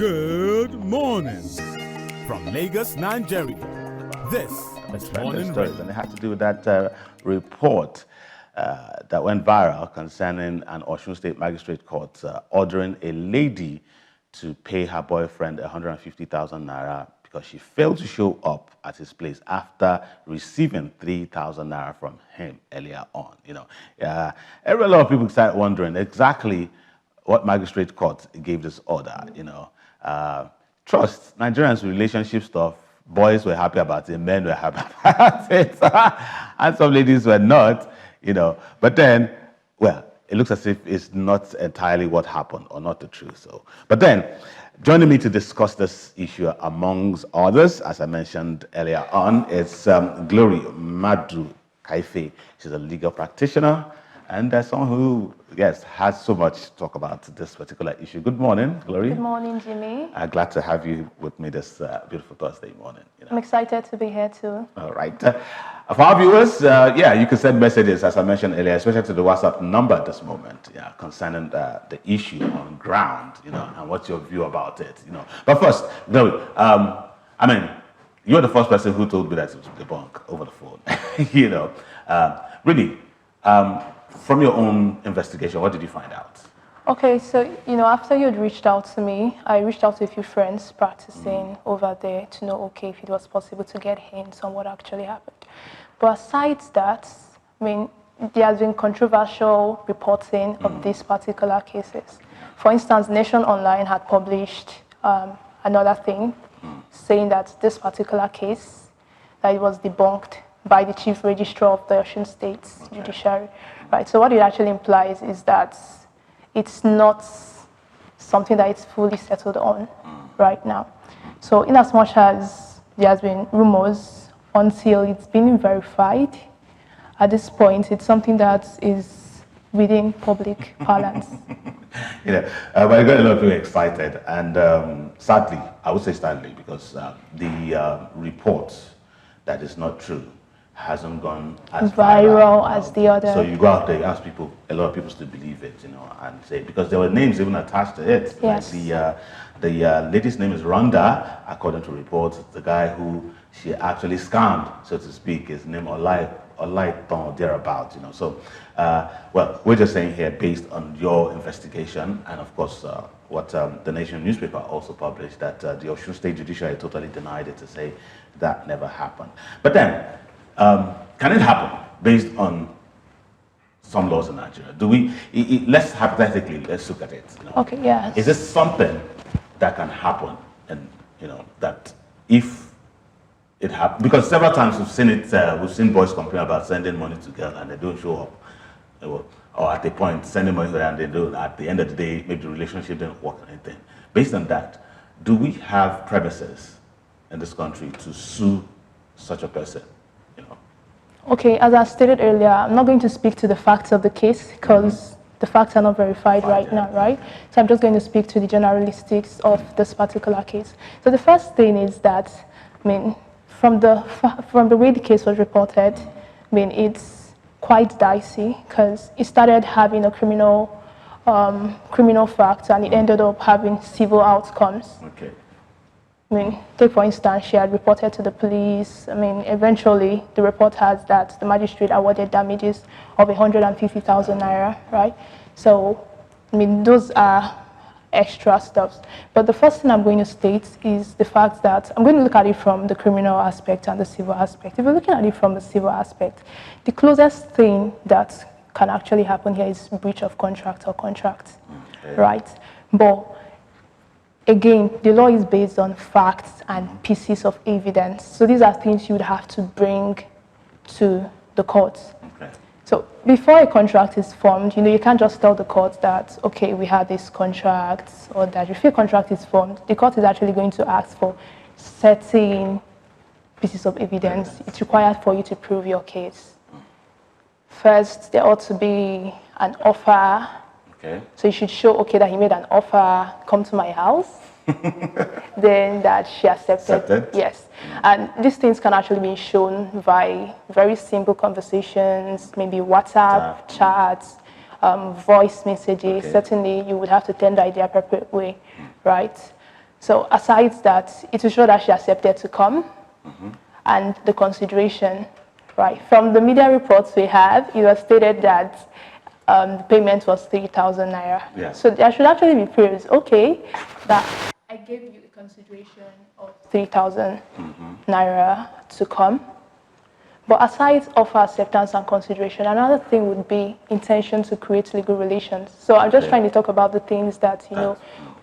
Good morning from Lagos, Nigeria. This is Morning Stories, Rave. and it had to do with that report that went viral concerning an Osun State Magistrate Court ordering a lady to pay her boyfriend 150,000 naira because she failed to show up at his place after receiving 3,000 naira from him earlier on. A lot of people started wondering exactly what magistrate court gave this order. Trust, Nigerians' relationship stuff, boys were happy about it, men were happy about it, and some ladies were not, But then, well, it looks as if it's not entirely what happened or not the truth. But then, joining me to discuss this issue, amongst others, as I mentioned earlier on, it's Glory Madu Kaife. She's a legal practitioner and someone who, yes, has so much to talk about this particular issue. Good morning, Glory. Good morning, Jimmy. Glad to have you with me this beautiful Thursday morning. I'm excited to be here too. All right. For our viewers, you can send messages, as I mentioned earlier, especially to the WhatsApp number at this moment, concerning the issue on ground, and what's your view about it, But first, Glory, you're the first person who told me that it was debunk over the phone, really. From your own investigation, what did you find out? Okay, so, after you had reached out to me, I reached out to a few friends practicing over there to know, okay, if it was possible to get hints on what actually happened. But aside that, there has been controversial reporting of these particular cases. For instance, Nation Online had published another thing saying that this particular case, that it was debunked by the Chief Registrar of the Osun State Judiciary. Right, so what it actually implies is that it's not something that is fully settled on right now. So in as much as there has been rumors, until it's been verified, at this point, it's something that is within public parlance. But I got a lot of people excited, and sadly, I would say sadly, because the report that is not true hasn't gone as viral as the other. So you go out there, you ask people, a lot of people still believe it, and say, because there were names even attached to it. Yes. Like the lady's name is Rhonda, according to reports. The guy who she actually scammed, so to speak, his name Olaiton or thereabout, So, well, we're just saying here, based on your investigation, and of course, what the Nation newspaper also published, that the Osun State Judiciary totally denied it, to say that never happened. But then, can it happen based on some laws in Nigeria? Do we? Let's hypothetically, let's look at it. Okay. Yes. Is this something that can happen, and that if it happens, because several times we've seen it, we've seen boys complain about sending money to girls and they don't show up, or at a point sending money to them and they do. At the end of the day, maybe the relationship didn't work or anything. Based on that, do we have premises in this country to sue such a person? Okay, as I stated earlier, I'm not going to speak to the facts of the case because the facts are not verified right now, right? So I'm just going to speak to the generalistics of this particular case. So the first thing is that, from the way the case was reported, it's quite dicey because it started having a criminal facts and it ended up having civil outcomes. Okay. Take for instance, she had reported to the police. Eventually, the report has that the magistrate awarded damages of 150,000 naira, right? So, those are extra stuffs. But the first thing I'm going to state is the fact that I'm going to look at it from the criminal aspect and the civil aspect. If you're looking at it from the civil aspect, the closest thing that can actually happen here is breach of contract or contract, right? But again, the law is based on facts and pieces of evidence. So these are things you would have to bring to the court. Okay. So before a contract is formed, you can't just tell the court that, okay, we have this contract, or that if a contract is formed, the court is actually going to ask for certain pieces of evidence. It's required for you to prove your case. First, there ought to be an offer. Okay. So you should show, okay, that he made an offer, come to my house. Then that she accepted. Yes. And these things can actually be shown by very simple conversations, maybe WhatsApp, chats, voice messages. Okay. Certainly, you would have to tender it the appropriate way, right? So aside that, it will show that she accepted to come, and the consideration, right? From the media reports we have, it was stated that the payment was 3,000 naira. Yeah. So there should actually be proofs, okay, that I gave you a consideration of 3,000 naira to come. But aside of acceptance and consideration, another thing would be intention to create legal relations. So I'm just trying to talk about the things that, you know,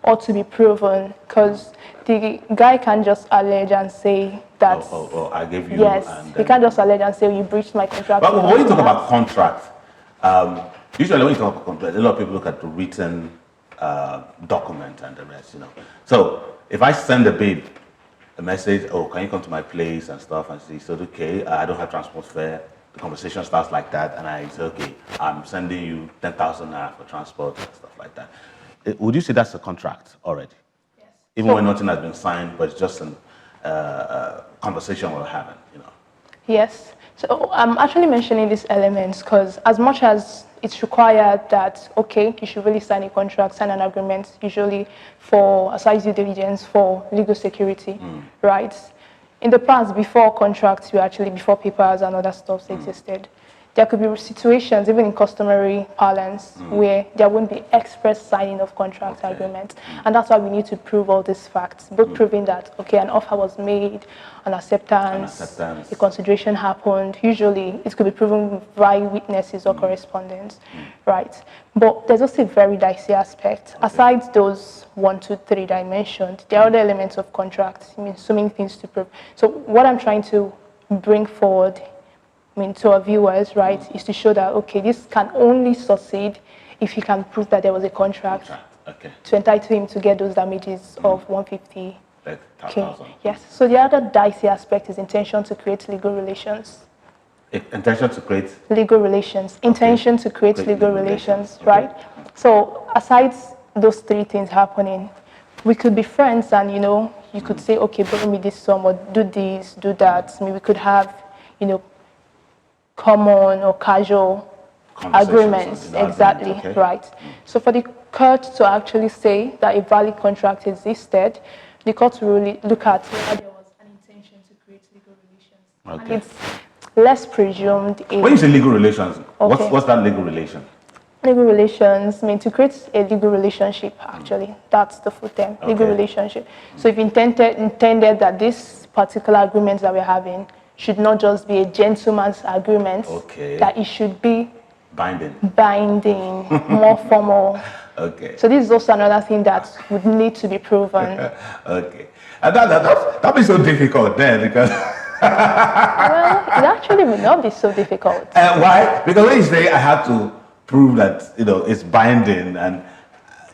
ought to be proven, because the guy can't just allege and say that. I gave you. Yes, he can't just allege and say you breached my contract. But when you talk about contract, usually when you talk about contract, a lot of people look at the written document and the rest, you know. So if I send a babe a message, oh, can you come to my place and stuff, and she said, okay, I don't have transport fare. The conversation starts like that, and I say, okay, I'm sending you 10,000 naira for transport and stuff like that. Would you say that's a contract already? Yes. Even when nothing has been signed, but it's just a conversation we're having, you know? Yes. So I'm actually mentioning these elements because as much as it's required that, okay, you should really sign a contract, sign an agreement, usually for aside due diligence, for legal security, right? In the past, before contracts were actually, before papers and other stuff existed, there could be situations, even in customary parlance, where there wouldn't be express signing of contract agreements. And that's why we need to prove all these facts, both proving that, okay, an offer was made, an acceptance, a consideration happened. Usually, it could be proven by witnesses or correspondence, right? But there's also a very dicey aspect. Aside those 1, 2, 3 that I mentioned, there are other elements of contracts. I mean, so many things to prove. So what I'm trying to bring forward, I mean, to our viewers, right, is to show that, okay, this can only succeed if you can prove that there was a contract to entitle him to get those damages of 150k. Yes. So the other dicey aspect is intention to create legal relations. Intention to create? Legal relations. Intention to create legal relations, right? So aside those 3 things happening, we could be friends and, you know, you could say, okay, bring me this sum or do this, do that. I mean, we could have, you know, common or casual agreements, exactly, right. So for the court to actually say that a valid contract existed, the court will really look at whether there was an intention to create legal relations. And it's less presumed. When you say legal relations, what's that legal relation? Legal relations, I mean, to create a legal relationship, actually, that's the full term, legal relationship. So if intended that this particular agreement that we're having should not just be a gentleman's agreement, that it should be binding, more formal. So this is also another thing that would need to be proven. And that be so difficult then, because well, it actually would not be so difficult. Why? Because when you say I have to prove that, you know, it's binding, and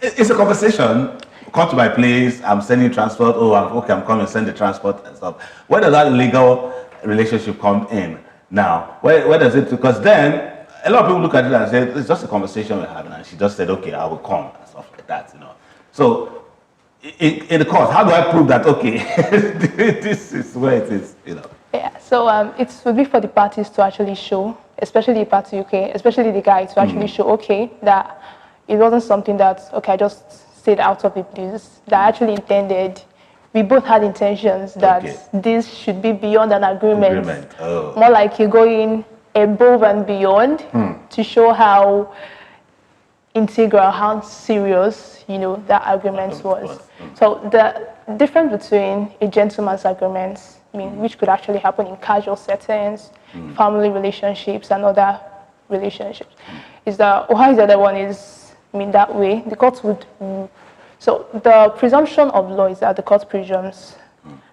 it's a conversation. Come to my place, I'm sending transport. Oh, I'm coming, send the transport and stuff. Where does that legal relationship come in now? Where does it? Because then a lot of people look at it and say it's just a conversation we're having, and she just said, okay, I will come and stuff like that, you know. So in the court, how do I prove that? Okay, this is where it is, you know. Yeah. So it would be for the parties to actually show, especially the party, especially the guy, to actually show, okay, that it wasn't something that, okay, I just said out of the blues, that I actually intended. We both had intentions that this should be beyond an agreement. More like you're going above and beyond to show how integral, how serious, you know, that agreement was. So the difference between a gentleman's agreement, I mean, which could actually happen in casual settings, family relationships and other relationships, is that why the other one is, I mean, that way, the court would. So the presumption of law is that the court presumes.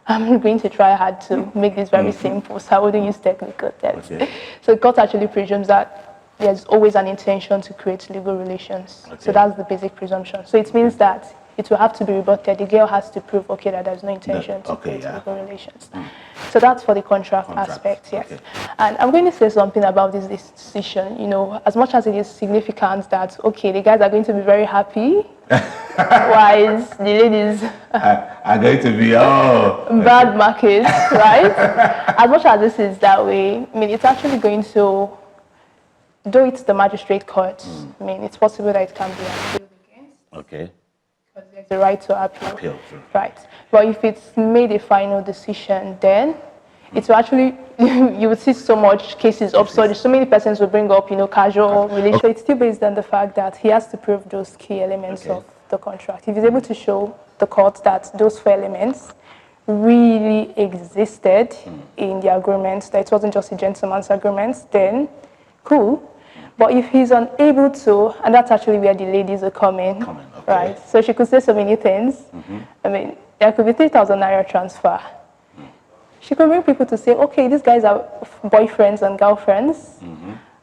I'm going to try hard to make this very simple, so I wouldn't use technical terms. So the court actually presumes that there's always an intention to create legal relations. So that's the basic presumption. So it means that it will have to be rebutted. The girl has to prove, okay, that there's no intention to create legal relations. So that's for the contract aspect, yes. And I'm going to say something about this decision. You know, as much as it is significant that, okay, the guys are going to be very happy, whereas the ladies are going to be, bad market, right? As much as this is that way, I mean, it's actually going to, though it's the magistrate court, I mean, it's possible that it can be appealed against. because there's a right to appeal. Appeal, true. Right. But if it's made a final decision, then it will actually, you would see so much cases of so many persons will bring up, casual relationship. It's still based on the fact that he has to prove those key elements of the contract. If he's able to show the court that those 4 elements really existed in the agreement, that it wasn't just a gentleman's agreement, then cool. But if he's unable to, and that's actually where the ladies are coming, right? So she could say so many things. I mean, there could be 3,000 naira transfer. She could bring people to say, okay, these guys are boyfriends and girlfriends.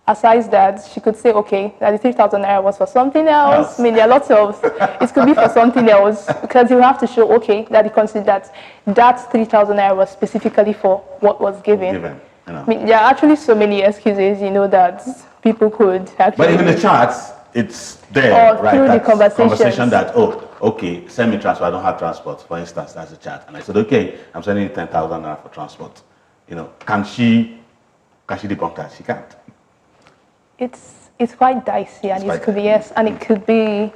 Aside that, she could say, okay, that the 3,000 naira was for something else. I mean, there are lots of, it could be for something else, because you have to show, okay, that he considered that 3,000 naira was specifically for what was given. I mean, there are actually so many excuses, that people could actually. But even the charts, it's there, right? Through the conversation that, okay, send me transport, I don't have transport, for instance, that's a chat. And I said, okay, I'm sending you 10,000 naira for transport. Can she debunk that? She can't. It's quite dicey, and it could be, yes, and it could be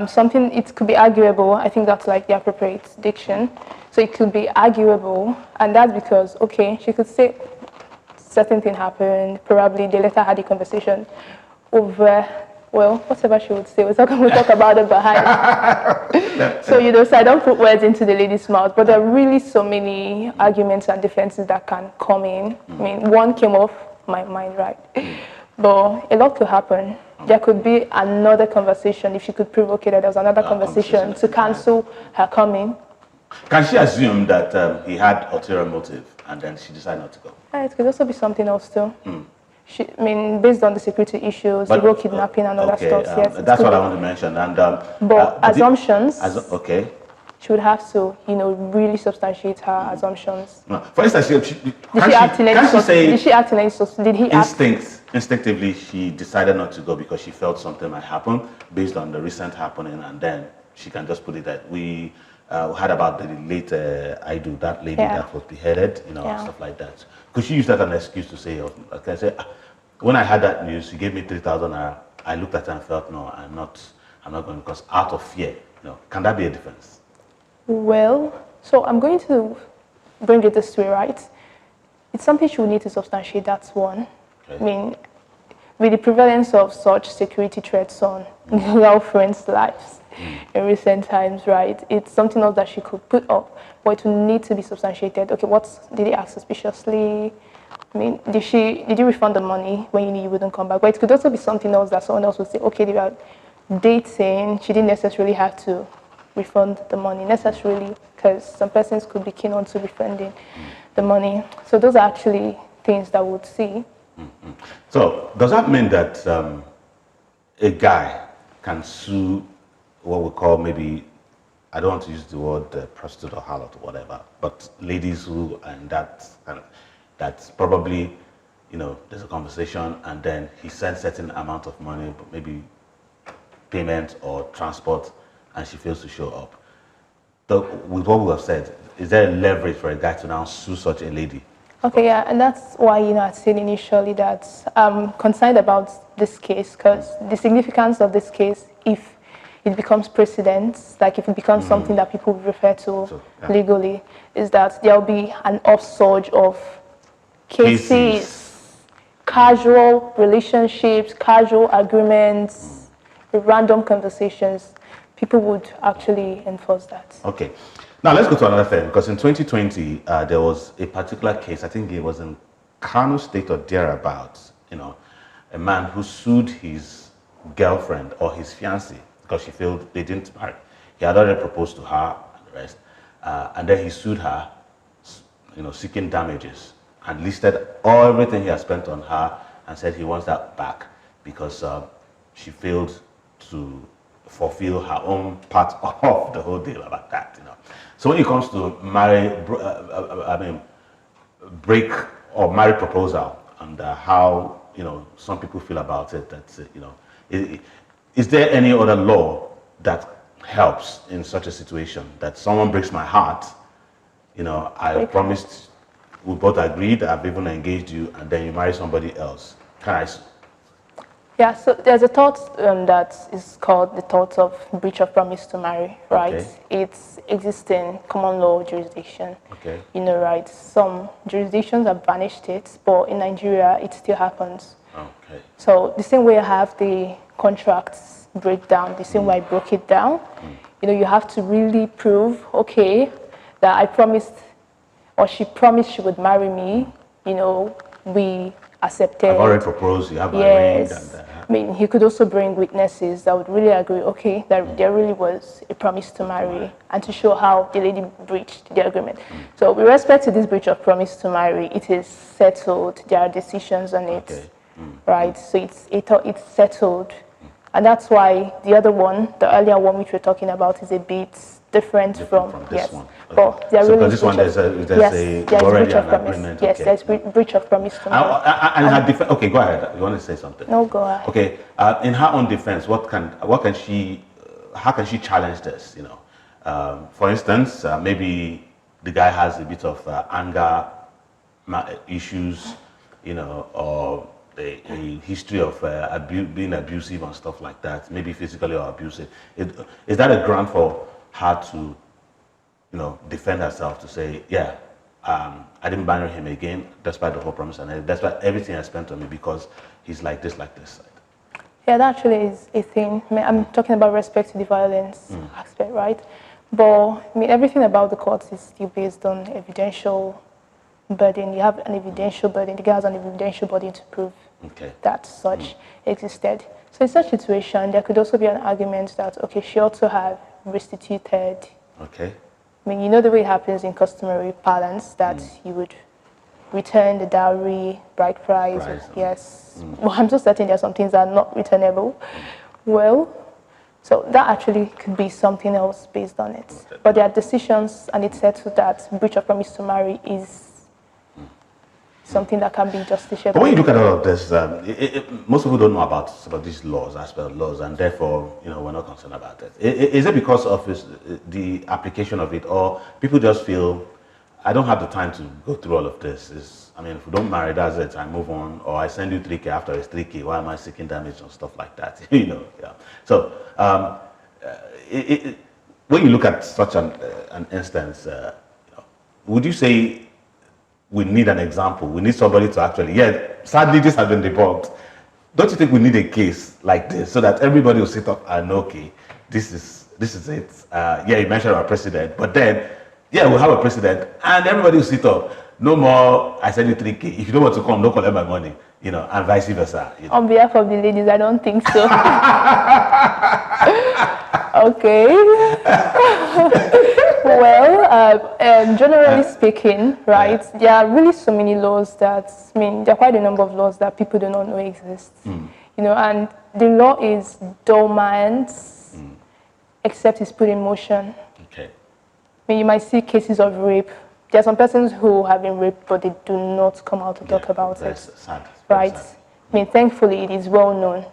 something, it could be arguable. I think that's like the appropriate diction. So it could be arguable, and that's because, okay, she could say certain thing happened, probably they later had a conversation over, well, whatever she would say, we'll talk about it behind. So, so I don't put words into the lady's mouth, but there are really so many arguments and defenses that can come in. I mean, one came off my mind, right? But a lot could happen. There could be another conversation if she could prove, okay, that there was another conversation to cancel her coming. Can she assume that he had ulterior motive and then she decided not to go? It could also be something else too. I mean, based on the security issues, the whole kidnapping and other stuff. Yes, that's what I want to mention. And but assumptions. Okay. She would have to, really substantiate her assumptions. No. For instance, did he act in any instinctively, she decided not to go because she felt something might happen based on the recent happening, and then she can just put it that we heard about the late that lady that was beheaded, stuff like that. Could she use that as an excuse to say, can I say, when I had that news, you gave me 3,000 naira, I looked at her and felt, no, I'm not going, because out of fear, can that be a difference? Well, so I'm going to bring it this way, right? It's something she would need to substantiate, that's one. Okay. I mean, with the prevalence of such security threats on girlfriends' lives in recent times, right? It's something else that she could put up, but it will need to be substantiated. Okay, did he act suspiciously? I mean, did you refund the money when you knew you wouldn't come back? But it could also be something else that someone else would say, okay, they were dating, she didn't necessarily have to refund the money necessarily, because some persons could be keen on to refunding the money. So those are actually things that we would see. So does that mean that a guy can sue what we call, maybe, I don't want to use the word prostitute or harlot or whatever, but ladies who, and that's probably, there's a conversation and then he sends certain amount of money, but maybe payment or transport, and she fails to show up. So with what we have said, is there a leverage for a guy to now sue such a lady? Okay, yeah, and that's why, I said initially that I'm concerned about this case, because the significance of this case, if it becomes precedent, like if it becomes something that people refer to legally, is that there'll be an upsurge of cases, casual relationships, casual agreements, random conversations. People would actually enforce that. Okay. Now let's go to another thing, because in 2020, there was a particular case, I think it was in Kano State or thereabouts, a man who sued his girlfriend or his fiancée because she felt they didn't marry. He had already proposed to her and the rest, and then he sued her, seeking damages, and listed everything he had spent on her and said he wants that back because she failed to fulfill her own part of the whole deal about that. So when it comes to break or marriage proposal, and how some people feel about it, that's is there any other law that helps in such a situation, that someone breaks my heart, I promised, we both agreed, I've even engaged you, and then you marry somebody else? Can I sue? Yeah, so there's a tort that is called the tort of breach of promise to marry, right? Okay. It's existing common law jurisdiction. Okay. You know, right? Some jurisdictions have banished it, but in Nigeria, it still happens. Okay. So the same way I have the contracts breakdown, the same way I broke it down, you know, you have to really prove, okay, that I promised, or she promised she would marry me, you know, we accepted. I've already proposed, you have my ring. Yes. I mean, he could also bring witnesses that would really agree, okay, that there really was a promise to marry and to show how the lady breached the agreement. So with respect to this breach of promise to marry, it is settled. There are decisions on it, Okay. right? So it's settled. And that's why the other one, the earlier one which we're talking about, is a bit different from this yes. one. Okay. But there So really this one, there's already breach of promise. agreement. Yes, Okay. there's breach of promise to marry. Okay, go ahead. You want to say something? No, go ahead. Okay. In her own defense, how can she challenge this? You know, for instance, maybe the guy has a bit of anger issues, you know, or a history of being abusive and stuff like that, maybe physically or abusive. Is that a ground for her to, you know, defend herself, to say, yeah, I didn't marry him again, despite the whole promise and despite everything I spent on me, because he's like this, like this. Yeah, that actually is a thing. I mean, I'm talking about respect to the violence aspect, right? But I mean, everything about the courts is still based on evidential burden. You have an evidential burden. The guy has an evidential burden to prove that such existed. So in such situation, there could also be an argument that, okay, she ought to have restituted. Okay. I mean, you know the way it happens in customary parlance, that you would return the dowry, bride price. Yes. Well, I'm just certain there are some things that are not returnable. Well, so that actually could be something else based on it. But there are decisions, and it's said to that breach of promise to marry is something that can be justiciable. But when you look at all of this, most people don't know about these laws, aspect of laws, and therefore, you know, we're not concerned about it. Is it because of the application of it, or people just feel, I don't have the time to go through all of this? I mean, if we don't marry, that's it, I move on, or I send you 3K after it's 3K, why am I seeking damage and stuff like that? You know, yeah. So, when you look at such an instance, you know, would you say we need an example? We need somebody to actually, sadly this has been debunked. Don't you think we need a case like this so that everybody will sit up and know, okay, this is it. You mentioned our president, but then, we'll have a president and everybody will sit up. No more, I send you 3K. If you don't want to come, don't collect my money, you know, and vice versa. You know? On behalf of the ladies, I don't think so. Okay. Well, generally speaking, right, there are really so many laws that, I mean, there are quite a number of laws that people do not know exist. You know, and the law is dormant except it's put in motion. Okay. I mean, you might see cases of rape. There are some persons who have been raped, but they do not come out to talk about it. Sad. Right? Sad. I mean, thankfully, it is well known.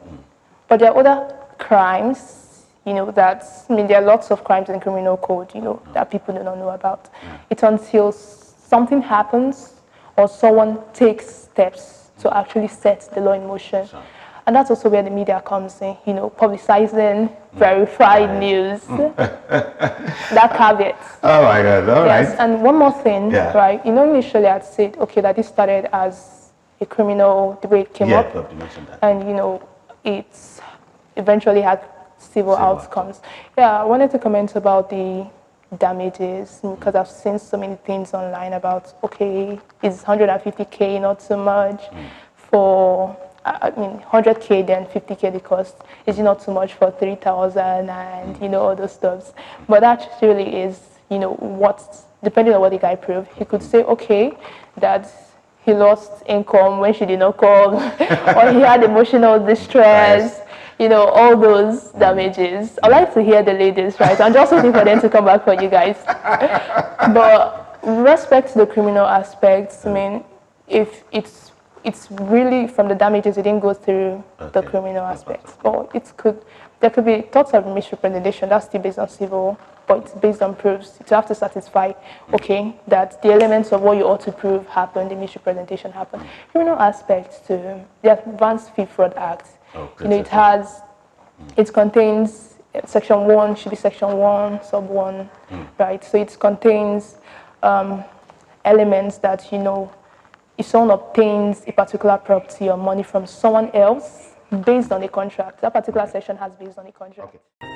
But there are other crimes, you know, I mean, there are lots of crimes in the criminal code, you know, that people do not know about. It's until something happens or someone takes steps to actually set the law in motion. Sure. And that's also where the media comes in, you know, publicizing verified news. That caveat. Oh my God, all right. Yes, and one more thing, right? You know, initially I'd said, okay, that this started as a criminal, the way it came up. You mentioned that. And, you know, it's eventually had civil outcomes. Yeah, I wanted to comment about the damages, because I've seen so many things online about, okay, is 150k not so much for, I mean, 100k then 50k the cost, is it not too much for 3,000 and, you know, all those stuffs. But that really is, you know, depending on what the guy proved, he could say, okay, that he lost income when she did not come, or he had emotional distress, you know, all those damages. I'd like to hear the ladies, right? I'm just waiting for them to come back for you guys. But with respect to the criminal aspects, I mean, if it's really from the damages, it didn't go through the criminal aspects. But there could be thoughts of misrepresentation, that's still based on civil, but it's based on proofs. You have to satisfy, okay, that the elements of what you ought to prove happened, the misrepresentation happened. Criminal aspects to the Advanced Fee Fraud Act, You know, it contains section 1 should be section 1, sub 1, right? So it contains elements that, you know, if someone obtains a particular property or money from someone else based on a contract, that particular section has based on a contract. Okay.